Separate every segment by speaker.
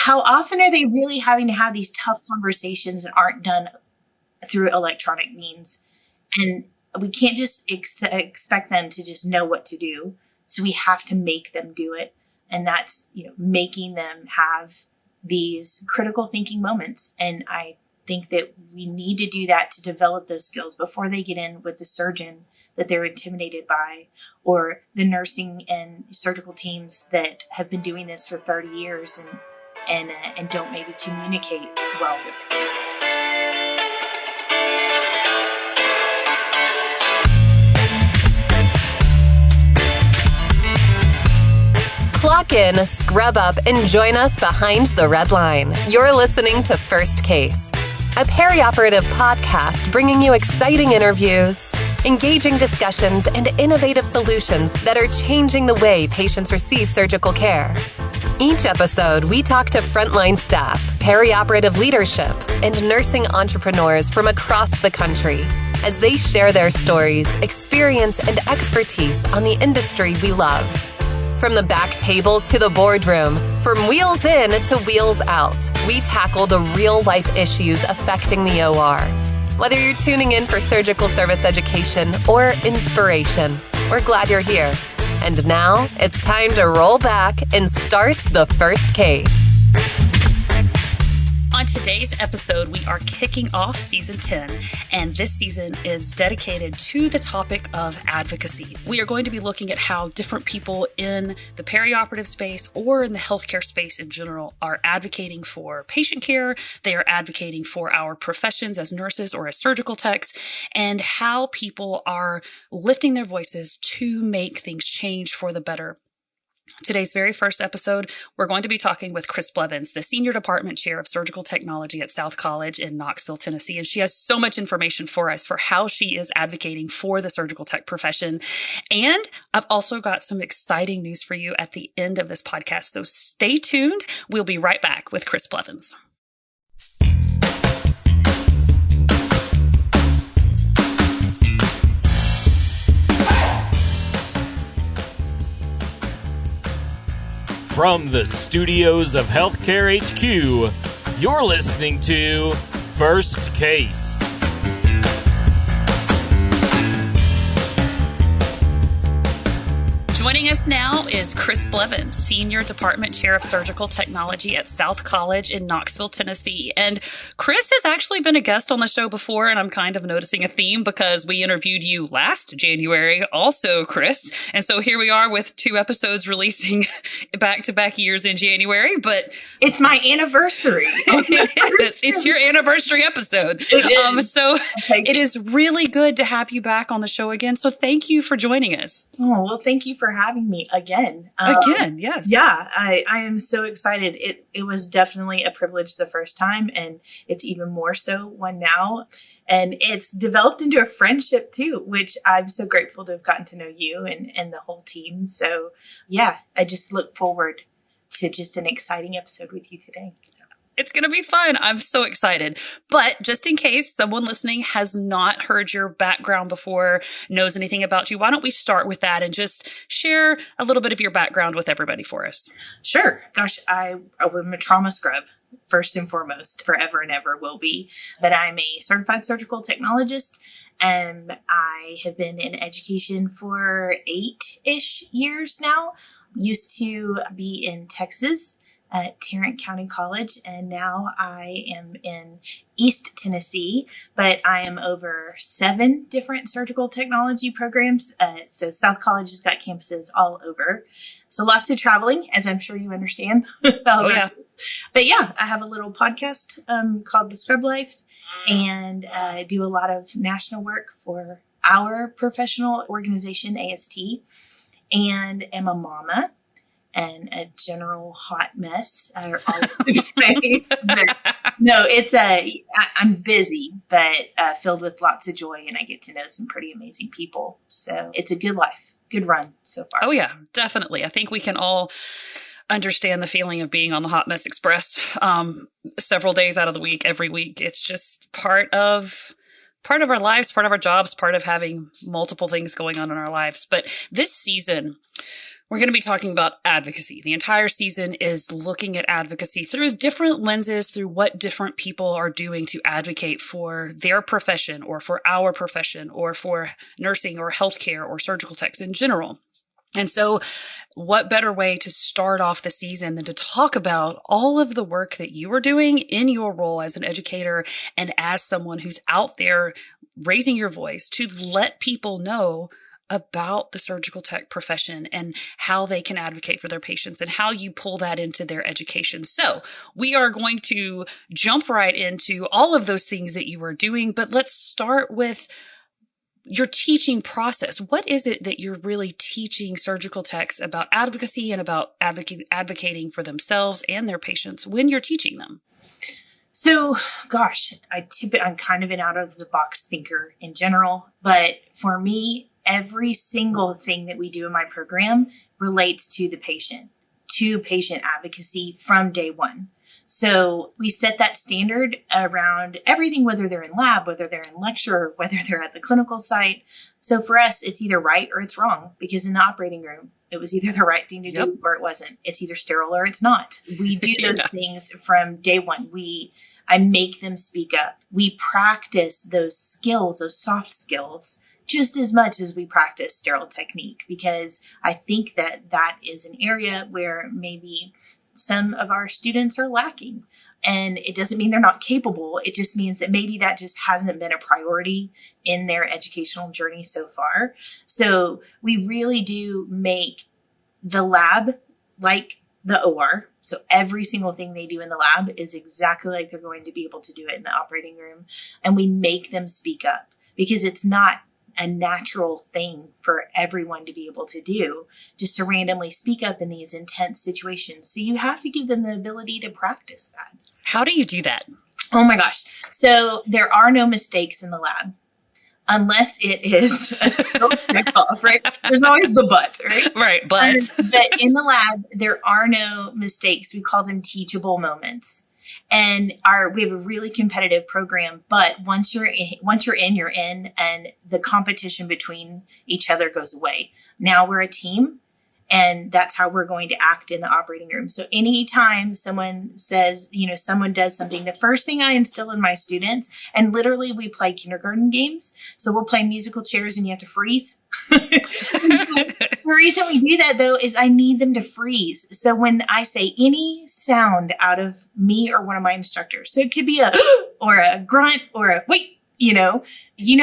Speaker 1: how often are they really having to have these tough conversations that aren't done through electronic means? And we can't just expect them to just know what to do. So we have to make them do it. And that's, making them have these critical thinking moments. And I think that we need to do that to develop those skills before they get in with the surgeon that they're intimidated by, or the nursing and surgical teams that have been doing this for 30 years and don't maybe communicate well with it.
Speaker 2: Clock in, scrub up, and join us behind the red line. You're listening to First Case, a perioperative podcast bringing you exciting interviews, engaging discussions, and innovative solutions that are changing the way patients receive surgical care. Each episode, we talk to frontline staff, perioperative leadership, and nursing entrepreneurs from across the country as they share their stories, experience, and expertise on the industry we love. From the back table to the boardroom, from wheels in to wheels out, we tackle the real-life issues affecting the OR. Whether you're tuning in for surgical service education or inspiration, we're glad you're here. And now it's time to roll back and start the first case.
Speaker 3: On today's episode, we are kicking off season 10, and this season is dedicated to the topic of advocacy. We are going to be looking at how different people in the perioperative space or in the healthcare space in general are advocating for patient care. They are advocating for our professions as nurses or as surgical techs, and how people are lifting their voices to make things change for the better. Today's very first episode, we're going to be talking with Chris Blevins, the Senior Department Chair of Surgical Technology at South College in Knoxville, Tennessee. And she has so much information for us for how she is advocating for the surgical tech profession. And I've also got some exciting news for you at the end of this podcast. So stay tuned. We'll be right back with Chris Blevins.
Speaker 4: From the studios of Healthcare HQ, you're listening to First Case.
Speaker 3: Joining us now is Chris Blevins, Senior Department Chair of Surgical Technology at South College in Knoxville, Tennessee. And Chris has actually been a guest on the show before, and I'm kind of noticing a theme because we interviewed you last January also, Chris. And so here we are with 2 episodes releasing back-to-back years in January, but...
Speaker 1: It's my anniversary.
Speaker 3: It's your anniversary episode. So it is really good to have you back on the show again. So thank you for joining us.
Speaker 1: Oh, well, thank you for having me again.
Speaker 3: Yes.
Speaker 1: Yeah, I am so excited. It was definitely a privilege the first time, and it's even more so one now. And it's developed into a friendship too, which I'm so grateful to have gotten to know you and the whole team. So yeah, I just look forward to just an exciting episode with you today.
Speaker 3: It's going to be fun. I'm so excited. But just in case someone listening has not heard your background before, knows anything about you, why don't we start with that and just share a little bit of your background with everybody for us?
Speaker 1: Sure. Gosh, I'm a trauma scrub, first and foremost, forever and ever will be. But I'm a certified surgical technologist, and I have been in education for 8-ish years now. Used to be in Texas at Tarrant County College, and now I am in East Tennessee, but I am over 7 different surgical technology programs. So South College has got campuses all over. So lots of traveling, as I'm sure you understand.
Speaker 3: Oh, yeah.
Speaker 1: But yeah, I have a little podcast called The Scrub Life, and do a lot of national work for our professional organization, AST, and am a mama and a general hot mess. No, I'm busy, but filled with lots of joy, and I get to know some pretty amazing people. So it's a good life, good run so far.
Speaker 3: Oh yeah, definitely. I think we can all understand the feeling of being on the Hot Mess Express several days out of the week, every week. It's just part of our lives, part of our jobs, part of having multiple things going on in our lives. But this season, We're going to be talking about advocacy. The entire season is looking at advocacy through different lenses, through what different people are doing to advocate for their profession or for our profession or for nursing or healthcare or surgical techs in general. And so what better way to start off the season than to talk about all of the work that you are doing in your role as an educator and as someone who's out there raising your voice to let people know about the surgical tech profession and how they can advocate for their patients and how you pull that into their education. So we are going to jump right into all of those things that you are doing, but let's start with your teaching process. What is it that you're really teaching surgical techs about advocacy and about advocating for themselves and their patients when you're teaching them?
Speaker 1: So, gosh, I'm kind of an out of the box thinker in general, but for me, every single thing that we do in my program relates to the patient, to patient advocacy from day one. So we set that standard around everything, whether they're in lab, whether they're in lecture, whether they're at the clinical site. So for us, it's either right or it's wrong, because in the operating room, it was either the right thing to do or it wasn't. It's either sterile or it's not. We do those things from day one. I make them speak up. We practice those skills, those soft skills, just as much as we practice sterile technique, because I think that is an area where maybe some of our students are lacking. And it doesn't mean they're not capable. It just means that maybe that just hasn't been a priority in their educational journey so far. So we really do make the lab like the OR. So every single thing they do in the lab is exactly like they're going to be able to do it in the operating room. And we make them speak up, because it's not a natural thing for everyone to be able to do, just to randomly speak up in these intense situations. So you have to give them the ability to practice that.
Speaker 3: How do you do that?
Speaker 1: Oh my gosh. So there are no mistakes in the lab, unless it is a skill checkoff, right? There's always the but, right?
Speaker 3: Right, but.
Speaker 1: But in the lab, there are no mistakes. We call them teachable moments. And we have a really competitive program, but once you're in, you're in, and the competition between each other goes away. Now we're a team, and that's how we're going to act in the operating room. So anytime someone says, someone does something, the first thing I instill in my students, and literally we play kindergarten games. So we'll play musical chairs and you have to freeze. The reason we do that, though, is I need them to freeze. So when I say any sound out of me or one of my instructors, so it could be a or a grunt or a wait, you know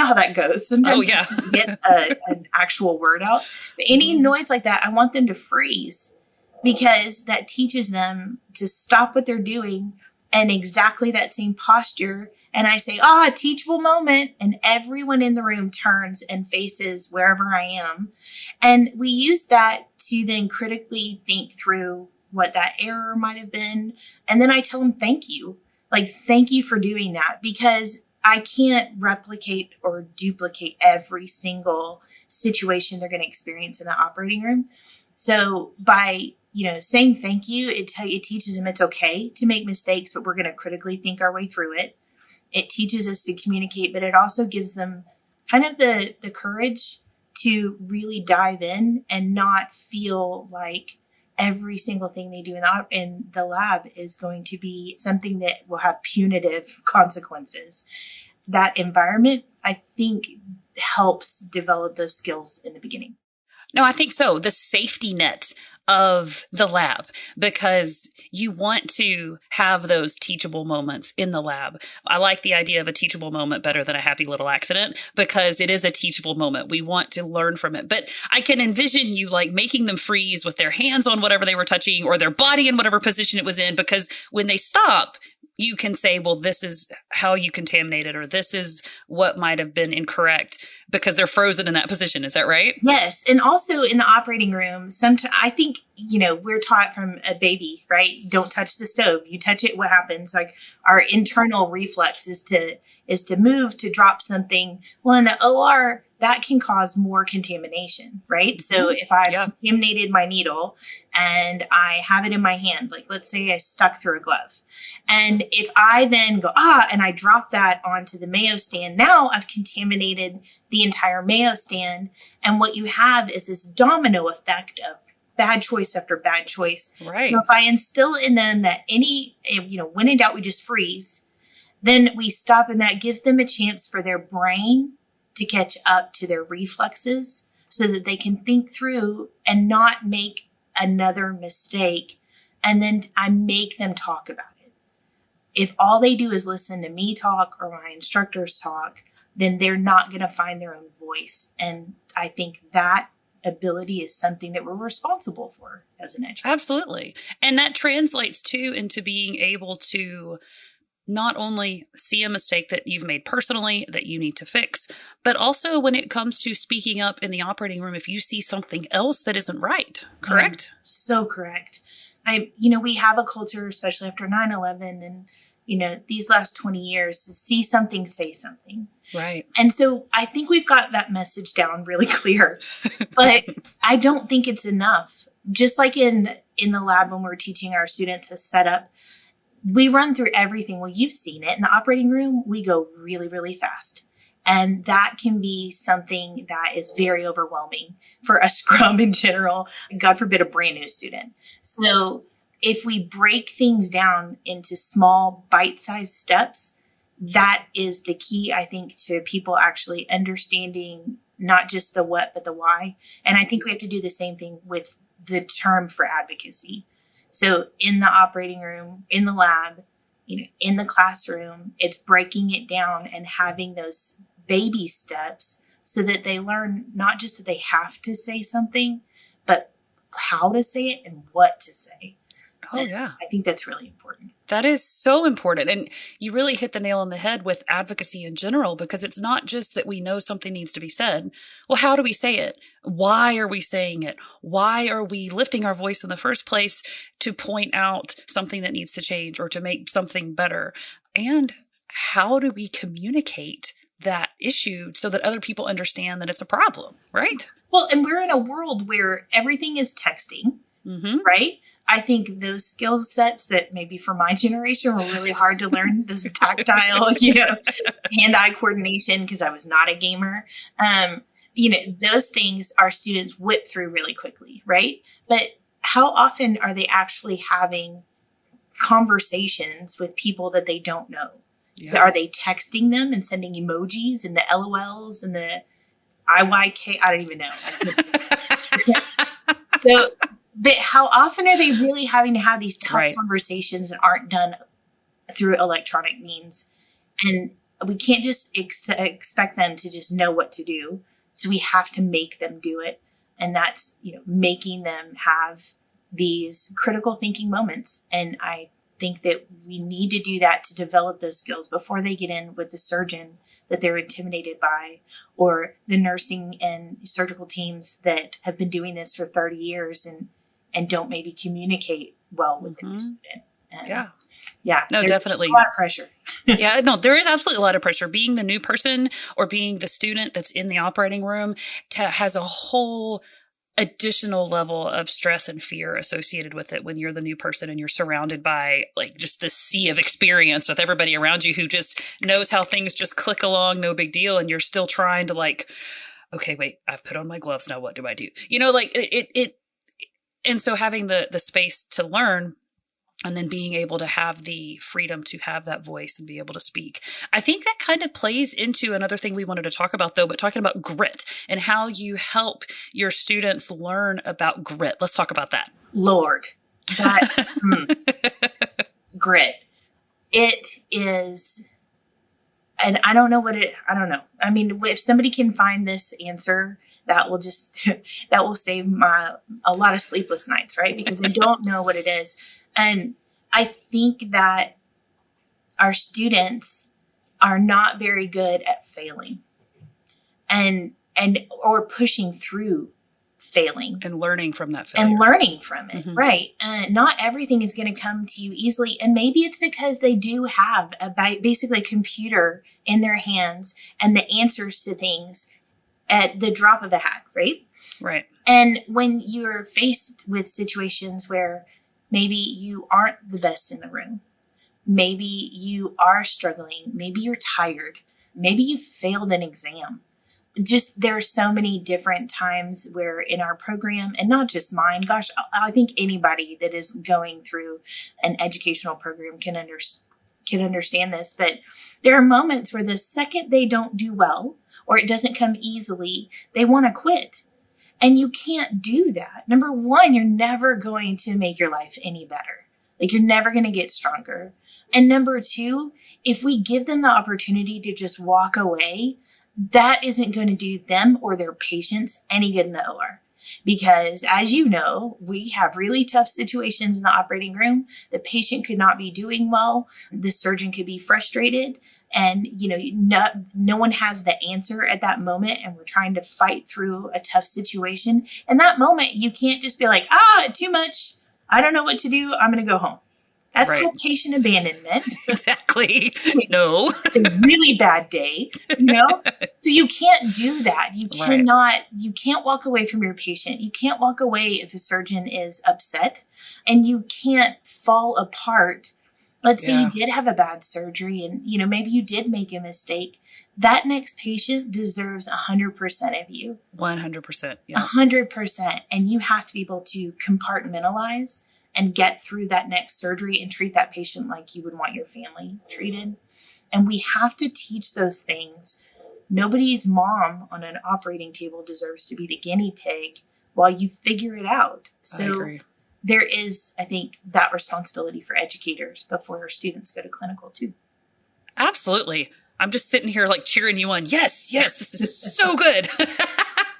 Speaker 1: how that goes. Sometimes you get an actual word out. But any noise like that, I want them to freeze, because that teaches them to stop what they're doing and exactly that same posture. And I say, a teachable moment. And everyone in the room turns and faces wherever I am. And we use that to then critically think through what that error might have been. And then I tell them, thank you. Like, thank you for doing that, because I can't replicate or duplicate every single situation they're going to experience in the operating room. So by, saying thank you, it teaches them it's okay to make mistakes, but we're going to critically think our way through it. It teaches us to communicate, but it also gives them kind of the courage to really dive in and not feel like every single thing they do in the lab is going to be something that will have punitive consequences. That environment, I think, helps develop those skills in the beginning.
Speaker 3: No, I think so. The safety net of the lab, because you want to have those teachable moments in the lab. I like the idea of a teachable moment better than a happy little accident, because it is a teachable moment. We want to learn from it. But I can envision you like making them freeze with their hands on whatever they were touching or their body in whatever position it was in, because when they stop, you can say, well, this is how you contaminated, or this is what might have been incorrect, because they're frozen in that position. Is that right?
Speaker 1: Yes. And also in the operating room, sometimes I think, we're taught from a baby, right? Don't touch the stove. You touch it, what happens? Like, our internal reflex is to move, to drop something. Well, in the OR, that can cause more contamination, right? So if I've contaminated my needle and I have it in my hand, like let's say I stuck through a glove, and if I then go, and I drop that onto the Mayo stand, now I've contaminated the entire Mayo stand. And what you have is this domino effect of bad choice after bad choice.
Speaker 3: Right.
Speaker 1: So if I instill in them that when in doubt, we just freeze, then we stop, and that gives them a chance for their brain to catch up to their reflexes so that they can think through and not make another mistake. And then I make them talk about it. If all they do is listen to me talk or my instructors talk, then they're not going to find their own voice. And I think that ability is something that we're responsible for as an educator.
Speaker 3: Absolutely. And that translates too into being able to not only see a mistake that you've made personally that you need to fix, but also when it comes to speaking up in the operating room, if you see something else that isn't right, correct?
Speaker 1: So correct. We have a culture, especially after 9/11 and, these last 20 years, to see something, say something.
Speaker 3: Right.
Speaker 1: And so I think we've got that message down really clear, but I don't think it's enough. Just like in the lab when we're teaching our students a setup, we run through everything. Well, you've seen it in the operating room. We go really, really fast. And that can be something that is very overwhelming for a scrum in general, God forbid a brand new student. So if we break things down into small bite-sized steps, that is the key, I think, to people actually understanding not just the what, but the why. And I think we have to do the same thing with the term for advocacy. So in the operating room, in the lab, in the classroom, it's breaking it down and having those baby steps so that they learn not just that they have to say something, but how to say it and what to say.
Speaker 3: Oh, yeah.
Speaker 1: I think that's really important.
Speaker 3: That is so important. And you really hit the nail on the head with advocacy in general, because it's not just that we know something needs to be said. Well, how do we say it? Why are we saying it? Why are we lifting our voice in the first place to point out something that needs to change or to make something better? And how do we communicate that issue so that other people understand that it's a problem, right?
Speaker 1: Well, and we're in a world where everything is texting, right? I think those skill sets that maybe for my generation were really hard to learn, this tactile, hand-eye coordination, because I was not a gamer. Those things our students whip through really quickly, right? But how often are they actually having conversations with people that they don't know? Yeah. Are they texting them and sending emojis and the LOLs and the IYK? I don't even know. So, but how often are they really having to have these tough conversations that aren't done through electronic means? And we can't just expect them to just know what to do. So we have to make them do it. And that's, making them have these critical thinking moments. And I think that we need to do that to develop those skills before they get in with the surgeon that they're intimidated by, or the nursing and surgical teams that have been doing this for 30 years and don't maybe communicate well with their student. Yeah. No,
Speaker 3: definitely.
Speaker 1: A lot of pressure.
Speaker 3: Yeah, no, there is absolutely a lot of pressure. Being the new person or being the student that's in the operating room has a whole additional level of stress and fear associated with it when you're the new person and you're surrounded by just this sea of experience with everybody around you who just knows how things just click along, no big deal. And you're still trying to okay, wait, I've put on my gloves. Now what do I do? And so having the space to learn and then being able to have the freedom to have that voice and be able to speak. I think that kind of plays into another thing we wanted to talk about, though, but talking about grit and how you help your students learn about grit. Let's talk about that.
Speaker 1: Lord, grit. It is, and I don't know. I mean, if somebody can find this answer, that will save a lot of sleepless nights, right? Because I don't know what it is. And I think that our students are not very good at failing or pushing through failing.
Speaker 3: And learning from that failure.
Speaker 1: And learning from it, right? Not everything is going to come to you easily. And maybe it's because they do have basically a computer in their hands and the answers to things at the drop of a hat, right?
Speaker 3: Right.
Speaker 1: And when you're faced with situations where maybe you aren't the best in the room, maybe you are struggling, maybe you're tired, maybe you failed an exam, just there are so many different times where in our program, and not just mine, gosh, I think anybody that is going through an educational program can understand this, but there are moments where the second they don't do well or it doesn't come easily, they want to quit. And you can't do that. Number one, you're never going to make your life any better. Like, you're never going to get stronger. And number two, if we give them the opportunity to just walk away, that isn't going to do them or their patients any good in the OR. Because as you know, we have really tough situations in the operating room. The patient could not be doing well. The surgeon could be frustrated. And, no one has the answer at that moment. And we're trying to fight through a tough situation. In that moment, you can't just be like, too much. I don't know what to do. I'm going to go home. That's
Speaker 3: right.
Speaker 1: called patient abandonment.
Speaker 3: Exactly. No.
Speaker 1: It's a really bad day, So you can't do that. You can't walk away from your patient. You can't walk away if a surgeon is upset, and you can't fall apart. Let's say you did have a bad surgery and, maybe you did make a mistake. That next patient deserves 100% of you.
Speaker 3: 100%. Yeah.
Speaker 1: 100%. And you have to be able to compartmentalize and get through that next surgery and treat that patient like you would want your family treated. And we have to teach those things. Nobody's mom on an operating table deserves to be the guinea pig while you figure it out. So
Speaker 3: I agree.
Speaker 1: There is, I think, that responsibility for educators before our students go to clinical too.
Speaker 3: Absolutely. I'm just sitting here like cheering you on. Yes, this is so good.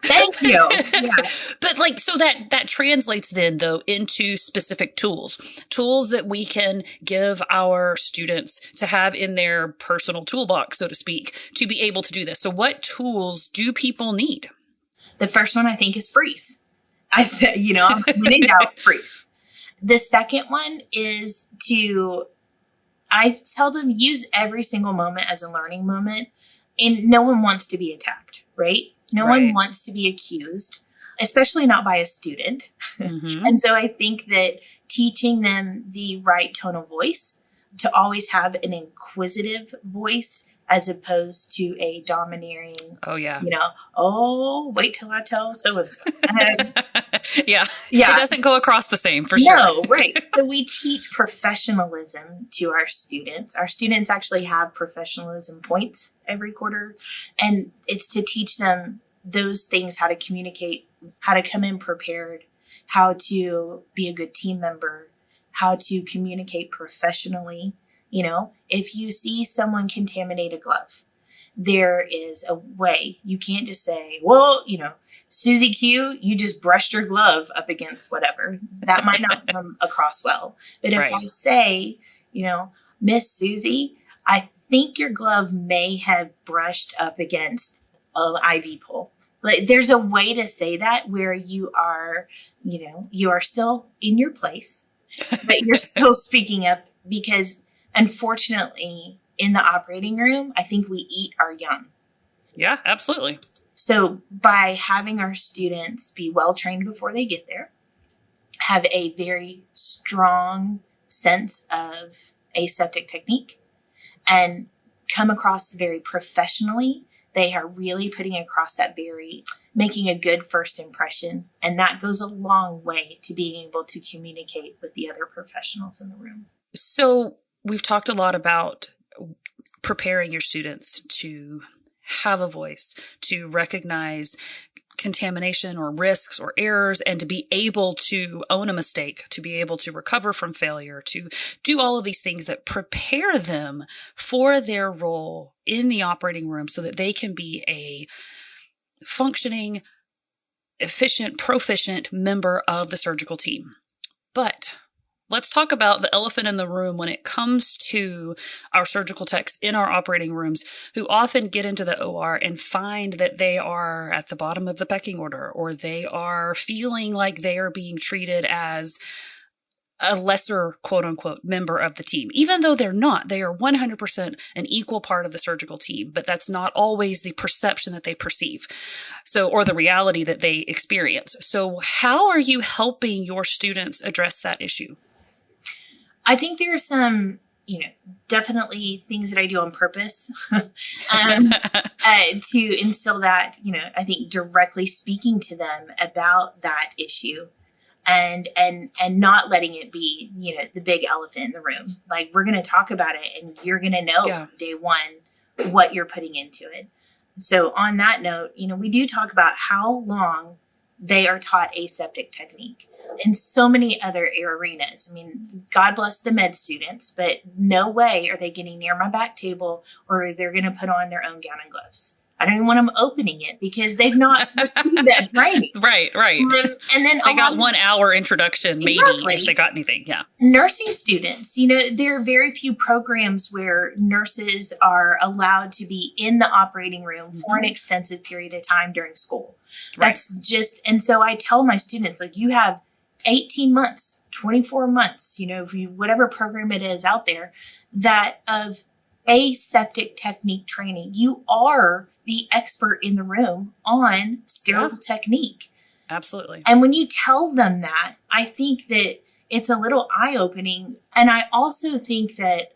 Speaker 1: Thank you. Yeah.
Speaker 3: But so that translates then though into specific tools that we can give our students to have in their personal toolbox, so to speak, to be able to do this. So what tools do people need?
Speaker 1: The first one I think is freeze. I'm when in doubt, freeze. The second one is I tell them use every single moment as a learning moment, and no one wants to be attacked, right? No one wants to be accused, especially not by a student. Mm-hmm. And so I think that teaching them the right tone of voice, to always have an inquisitive voice as opposed to a domineering, wait till I tell so-and-so.
Speaker 3: Yeah. It doesn't go across the same for sure.
Speaker 1: No, right. So we teach professionalism to our students. Our students actually have professionalism points every quarter. And it's to teach them those things, how to communicate, how to come in prepared, how to be a good team member, how to communicate professionally. If you see someone contaminate a glove, there is a way. You can't just say, well, Susie Q, you just brushed your glove up against whatever. That might not come across well. But if I say, Miss Susie, I think your glove may have brushed up against an IV pole. There's a way to say that where you are, you are still in your place, but you're still speaking up, because unfortunately in the operating room, I think we eat our young.
Speaker 3: Yeah, absolutely.
Speaker 1: So by having our students be well trained before they get there, have a very strong sense of aseptic technique, and come across very professionally, they are really putting across that making a good first impression. And that goes a long way to being able to communicate with the other professionals in the room.
Speaker 3: So we've talked a lot about preparing your students to have a voice, to recognize contamination or risks or errors, and to be able to own a mistake, to be able to recover from failure, to do all of these things that prepare them for their role in the operating room so that they can be a functioning, efficient, proficient member of the surgical team. But let's talk about the elephant in the room when it comes to our surgical techs in our operating rooms, who often get into the OR and find that they are at the bottom of the pecking order, or they are feeling like they are being treated as a lesser, quote unquote, member of the team, even though they're not. They are 100% an equal part of the surgical team, but that's not always the perception that they perceive. Or the reality that they experience. So how are you helping your students address that issue?
Speaker 1: I think there are some definitely things that I do on purpose to instill that, I think directly speaking to them about that issue and not letting it be, the big elephant in the room. Like, we're going to talk about it and you're going to know from day one what you're putting into it. So on that note, we do talk about how long they are taught aseptic technique in so many other arenas. I mean, God bless the med students, but no way are they getting near my back table or they're going to put on their own gown and gloves. I don't even want them opening it because they've not received that training.
Speaker 3: Right.
Speaker 1: And then
Speaker 3: they got 1 hour introduction, maybe, if they got anything. Yeah.
Speaker 1: Nursing students, there are very few programs where nurses are allowed to be in the operating room for an extensive period of time during school. That's just, and so I tell my students, like, you have 18 months, 24 months, whatever program it is out there, that of aseptic technique training. You are the expert in the room on sterile technique.
Speaker 3: Absolutely.
Speaker 1: And when you tell them that, I think that it's a little eye-opening. And I also think that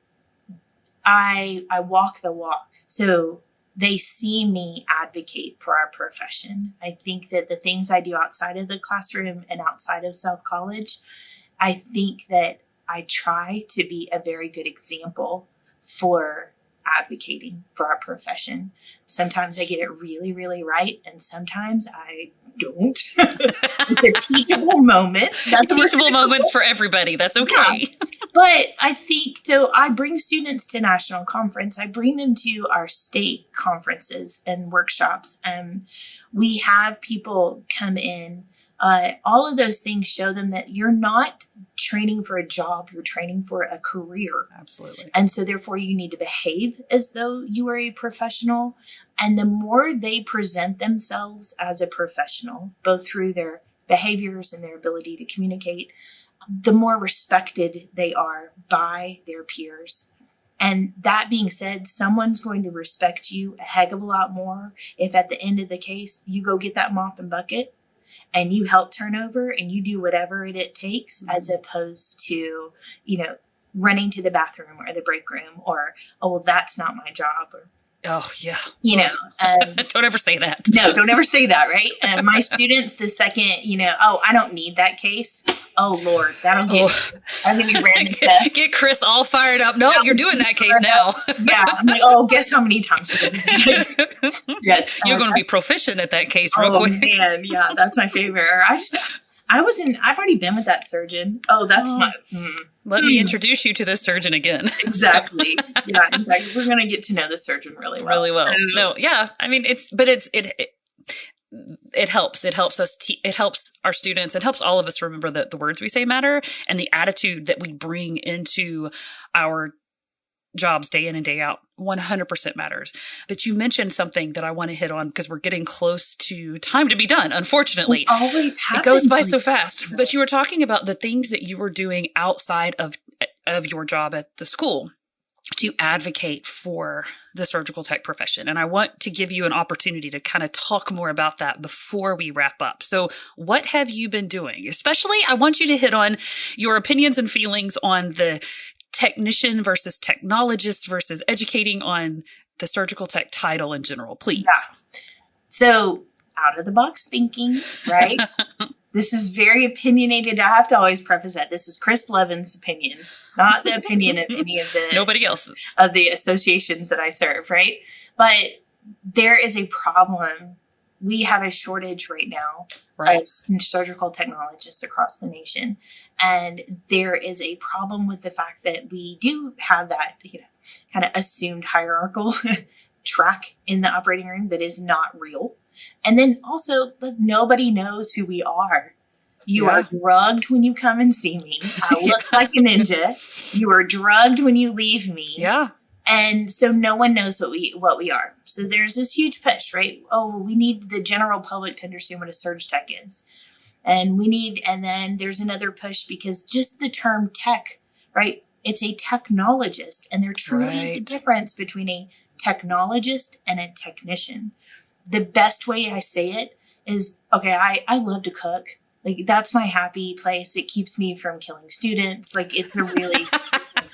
Speaker 1: I walk the walk. So they see me advocate for our profession. I think that the things I do outside of the classroom and outside of South College, I think that I try to be a very good example for advocating for our profession. Sometimes I get it really, really right, and sometimes I don't. It's a teachable moment. That's
Speaker 3: teachable moments for everybody. That's okay.
Speaker 1: Yeah. But I think, so I bring students to national conference. I bring them to our state conferences and workshops. We have people come in. All of those things show them that you're not training for a job, you're training for a career.
Speaker 3: Absolutely.
Speaker 1: And so therefore you need to behave as though you are a professional. And the more they present themselves as a professional, both through their behaviors and their ability to communicate, the more respected they are by their peers. And that being said, someone's going to respect you a heck of a lot more if at the end of the case, you go get that mop and bucket and you help turn over and you do whatever it takes, as opposed to, running to the bathroom or the break room or, oh, well, that's not my job. Or,
Speaker 3: oh, yeah.
Speaker 1: Don't
Speaker 3: ever say that.
Speaker 1: No, don't ever say that, right? And my students, the second, I don't need that case. Oh, Lord, that'll get me. I'm going to be ran into.
Speaker 3: Get Chris all fired up. No, you're doing that case now.
Speaker 1: Yeah. I'm like, guess how many times yes.
Speaker 3: You're going to be proficient at that case real quick.
Speaker 1: Oh, man. Yeah, that's my favorite. I've already been with that surgeon. Oh, that's my.
Speaker 3: Let me introduce you to this surgeon again.
Speaker 1: Exactly. Yeah. In fact, we're going to get to know the surgeon really well.
Speaker 3: Really well. No. Yeah. I mean, it helps. It helps us. It helps our students. It helps all of us remember that the words we say matter and the attitude that we bring into our jobs day in and day out 100% matters. But you mentioned something that I want to hit on because we're getting close to time to be done. Unfortunately, it goes by so fast. But you were talking about the things that you were doing outside of your job at the school to advocate for the surgical tech profession. And I want to give you an opportunity to kind of talk more about that before we wrap up. So what have you been doing? Especially, I want you to hit on your opinions and feelings on the technician versus technologist versus educating on the surgical tech title in general, please.
Speaker 1: Yeah. So out of the box thinking, right? This is very opinionated. I have to always preface that this is Chris Blevins' opinion, not the opinion of any of the
Speaker 3: nobody else's
Speaker 1: of the associations that I serve, right? But there is a problem. We have a shortage right now of surgical technologists across the nation, and there is a problem with the fact that we do have that kind of assumed hierarchical track in the operating room that is not real. And then also, nobody knows who we are. You are drugged when you come and see me. I look like a ninja. You are drugged when you leave me.
Speaker 3: Yeah.
Speaker 1: And so no one knows what we are. So there's this huge push, right? Oh, we need the general public to understand what a surg tech is. And then there's another push because just the term tech, right? It's a technologist. And there truly is a difference between a technologist and a technician. The best way I say it is, okay, I love to cook. Like, that's my happy place. It keeps me from killing students. Like, it's a really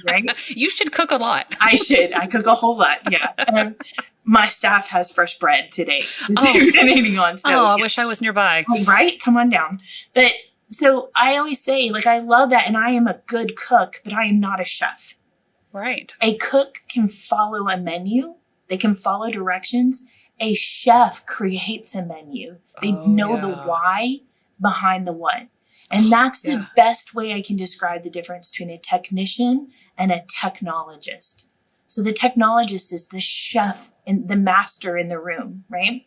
Speaker 1: right?
Speaker 3: You should cook a lot.
Speaker 1: I should. I cook a whole lot. Yeah. My staff has fresh bread today. Eating on. So,
Speaker 3: I wish I was nearby.
Speaker 1: Right? Come on down. But so I always say, like, I love that. And I am a good cook, but I am not a chef.
Speaker 3: Right.
Speaker 1: A cook can follow a menu. They can follow directions. A chef creates a menu. They know the why behind the what. And that's the best way I can describe the difference between a technician and a technologist. So the technologist is the chef and the master in the room, right?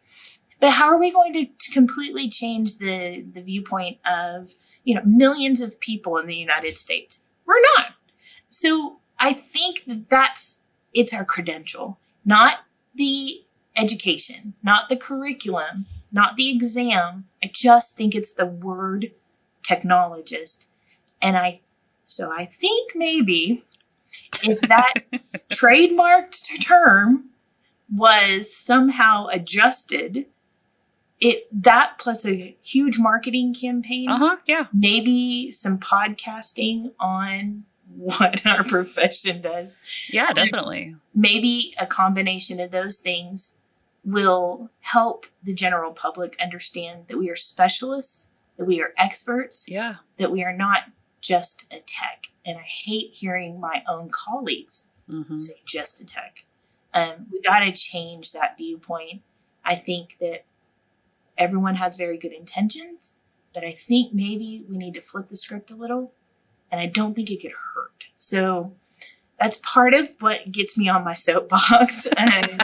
Speaker 1: But how are we going to completely change the viewpoint of, millions of people in the United States? We're not. So I think it's our credential, not the education, not the curriculum, not the exam. I just think it's the word technologist. And I think maybe if that trademarked term was somehow adjusted, that plus a huge marketing campaign, maybe some podcasting on what our profession does.
Speaker 3: Yeah, definitely.
Speaker 1: Maybe a combination of those things will help the general public understand that we are specialists, that we are experts, that we are not just a tech. And I hate hearing my own colleagues say just a tech. We got to change that viewpoint. I think that everyone has very good intentions, but I think maybe we need to flip the script a little. And I don't think it could hurt. So that's part of what gets me on my soapbox. And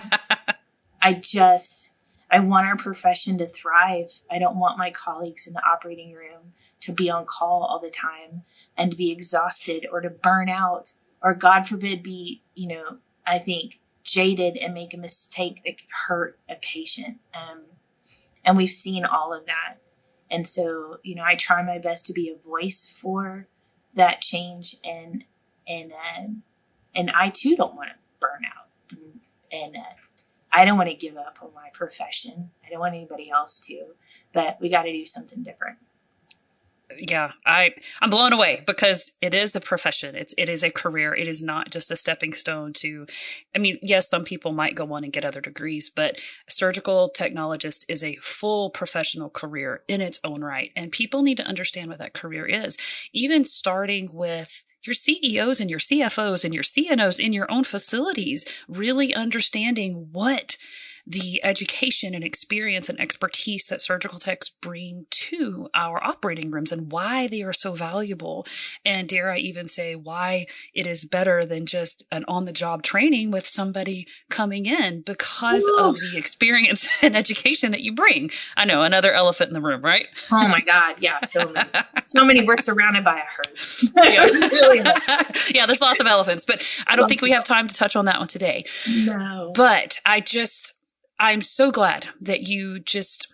Speaker 1: I want our profession to thrive. I don't want my colleagues in the operating room to be on call all the time and to be exhausted or to burn out or, God forbid, be, I think, jaded and make a mistake that could hurt a patient. And we've seen all of that. And so, I try my best to be a voice for that change, and I too don't want to burn out, and I don't want to give up on my profession. I don't want anybody else to, but we got to do something different.
Speaker 3: Yeah, I'm blown away because it is a profession. It is a career. It is not just a stepping stone to, yes, some people might go on and get other degrees, but a surgical technologist is a full professional career in its own right. And people need to understand what that career is, even starting with your CEOs and your CFOs and your CNOs in your own facilities, really understanding what the education and experience and expertise that surgical techs bring to our operating rooms and why they are so valuable. And dare I even say why it is better than just an on-the-job training with somebody coming in because of the experience and education that you bring. I know, another elephant in the room, right?
Speaker 1: Oh my God. Yeah. So many. We're surrounded by a herd.
Speaker 3: Yeah, there's lots of elephants, but I don't think we have time to touch on that one today.
Speaker 1: No.
Speaker 3: But I'm so glad that you just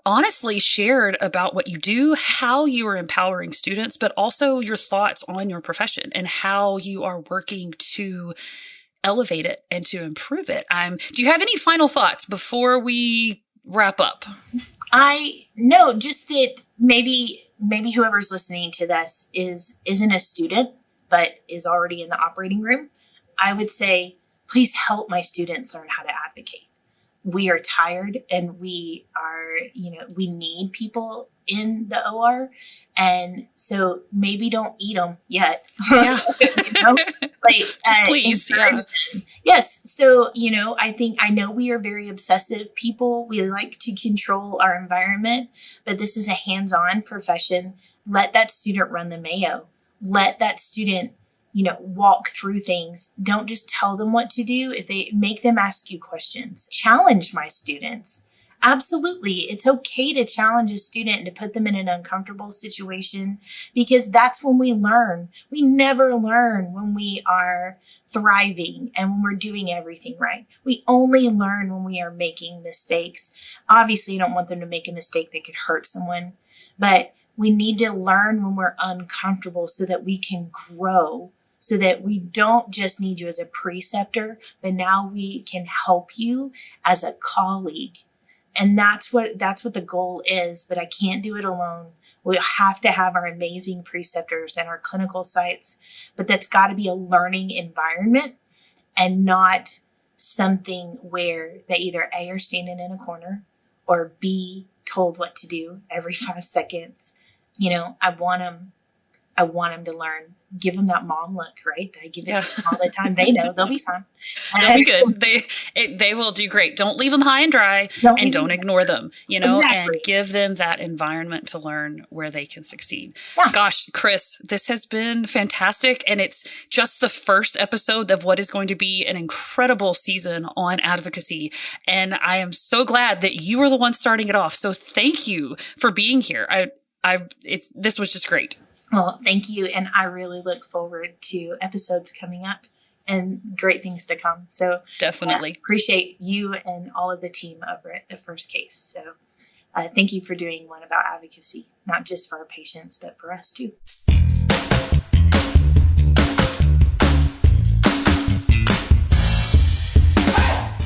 Speaker 3: honestly shared about what you do, how you are empowering students, but also your thoughts on your profession and how you are working to elevate it and to improve it. Do you have any final thoughts before we wrap up?
Speaker 1: No, just that maybe whoever's listening to this isn't a student, but is already in the operating room. I would say, please help my students learn how to advocate. We are tired and we need people in the OR. And so maybe don't eat them yet.
Speaker 3: Yeah.
Speaker 1: Please. Yeah. Yes. So, I know we are very obsessive people. We like to control our environment, but this is a hands-on profession. Let that student run the Mayo. Let that student walk through things. Don't just tell them what to do. If they make them ask you questions, challenge my students. Absolutely. It's okay to challenge a student and to put them in an uncomfortable situation because that's when we learn. We never learn when we are thriving and when we're doing everything right. We only learn when we are making mistakes. Obviously, you don't want them to make a mistake that could hurt someone, but we need to learn when we're uncomfortable so that we can grow. So that we don't just need you as a preceptor, but now we can help you as a colleague. And that's what the goal is, but I can't do it alone. We have to have our amazing preceptors and our clinical sites, but that's got to be a learning environment and not something where they either A, are standing in a corner, or B, told what to do every 5 seconds. I want them to learn. Give them that mom look, right? I give it to them all the time. They know they'll be fine.
Speaker 3: They'll be good. They will do great. Don't leave them high and dry, and don't ignore them,
Speaker 1: Exactly.
Speaker 3: and give them that environment to learn where they can succeed.
Speaker 1: Yeah.
Speaker 3: Gosh, Chris, this has been fantastic. And it's just the first episode of what is going to be an incredible season on advocacy. And I am so glad that you are the one starting it off. So thank you for being here. This was just great.
Speaker 1: Well, thank you. And I really look forward to episodes coming up and great things to come. So
Speaker 3: definitely
Speaker 1: appreciate you and all of the team over at The First Case. So thank you for doing one about advocacy, not just for our patients, but for us too.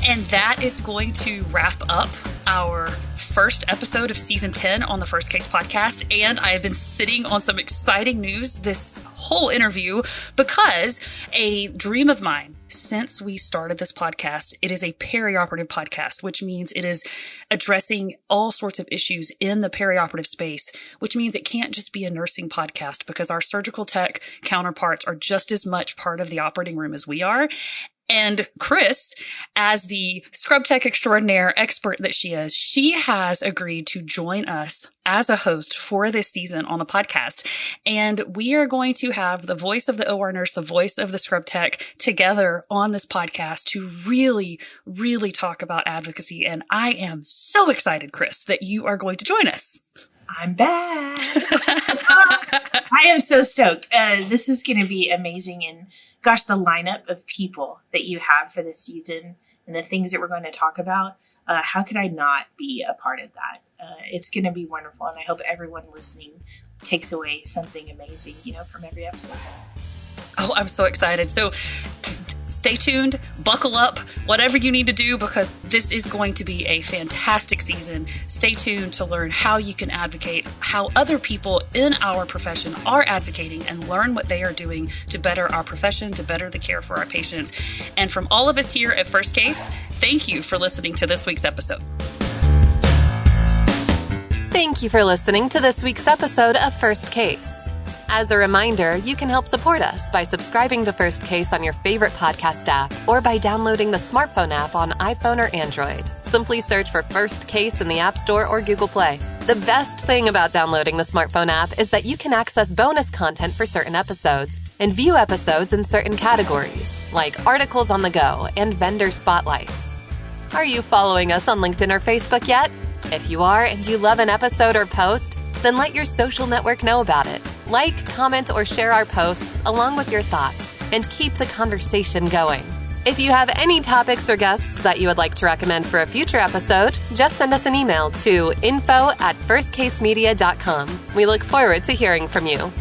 Speaker 3: And that is going to wrap up our first episode of season 10 on the First Case podcast. And I have been sitting on some exciting news this whole interview because a dream of mine since we started this podcast, it is a perioperative podcast, which means it is addressing all sorts of issues in the perioperative space, which means it can't just be a nursing podcast because our surgical tech counterparts are just as much part of the operating room as we are. And Chris, as the scrub tech extraordinaire expert that she is, she has agreed to join us as a host for this season on the podcast. And we are going to have the voice of the OR nurse, the voice of the scrub tech together on this podcast to really, really talk about advocacy. And I am so excited, Chris, that you are going to join us.
Speaker 1: I'm back. I am so stoked. This is going to be amazing. And gosh, the lineup of people that you have for this season and the things that we're going to talk about, how could I not be a part of that? It's going to be wonderful. And I hope everyone listening takes away something amazing, from every episode.
Speaker 3: Oh, I'm so excited. So stay tuned, buckle up, whatever you need to do, because this is going to be a fantastic season. Stay tuned to learn how you can advocate, how other people in our profession are advocating, and learn what they are doing to better our profession, to better the care for our patients. And from all of us here at First Case, thank you for listening to this week's episode.
Speaker 2: Thank you for listening to this week's episode of First Case. As a reminder, you can help support us by subscribing to First Case on your favorite podcast app or by downloading the smartphone app on iPhone or Android. Simply search for First Case in the App Store or Google Play. The best thing about downloading the smartphone app is that you can access bonus content for certain episodes and view episodes in certain categories, like articles on the go and vendor spotlights. Are you following us on LinkedIn or Facebook yet? If you are and you love an episode or post, then let your social network know about it. Like, comment, or share our posts along with your thoughts and keep the conversation going. If you have any topics or guests that you would like to recommend for a future episode, just send us an email to info@firstcasemedia.com. We look forward to hearing from you.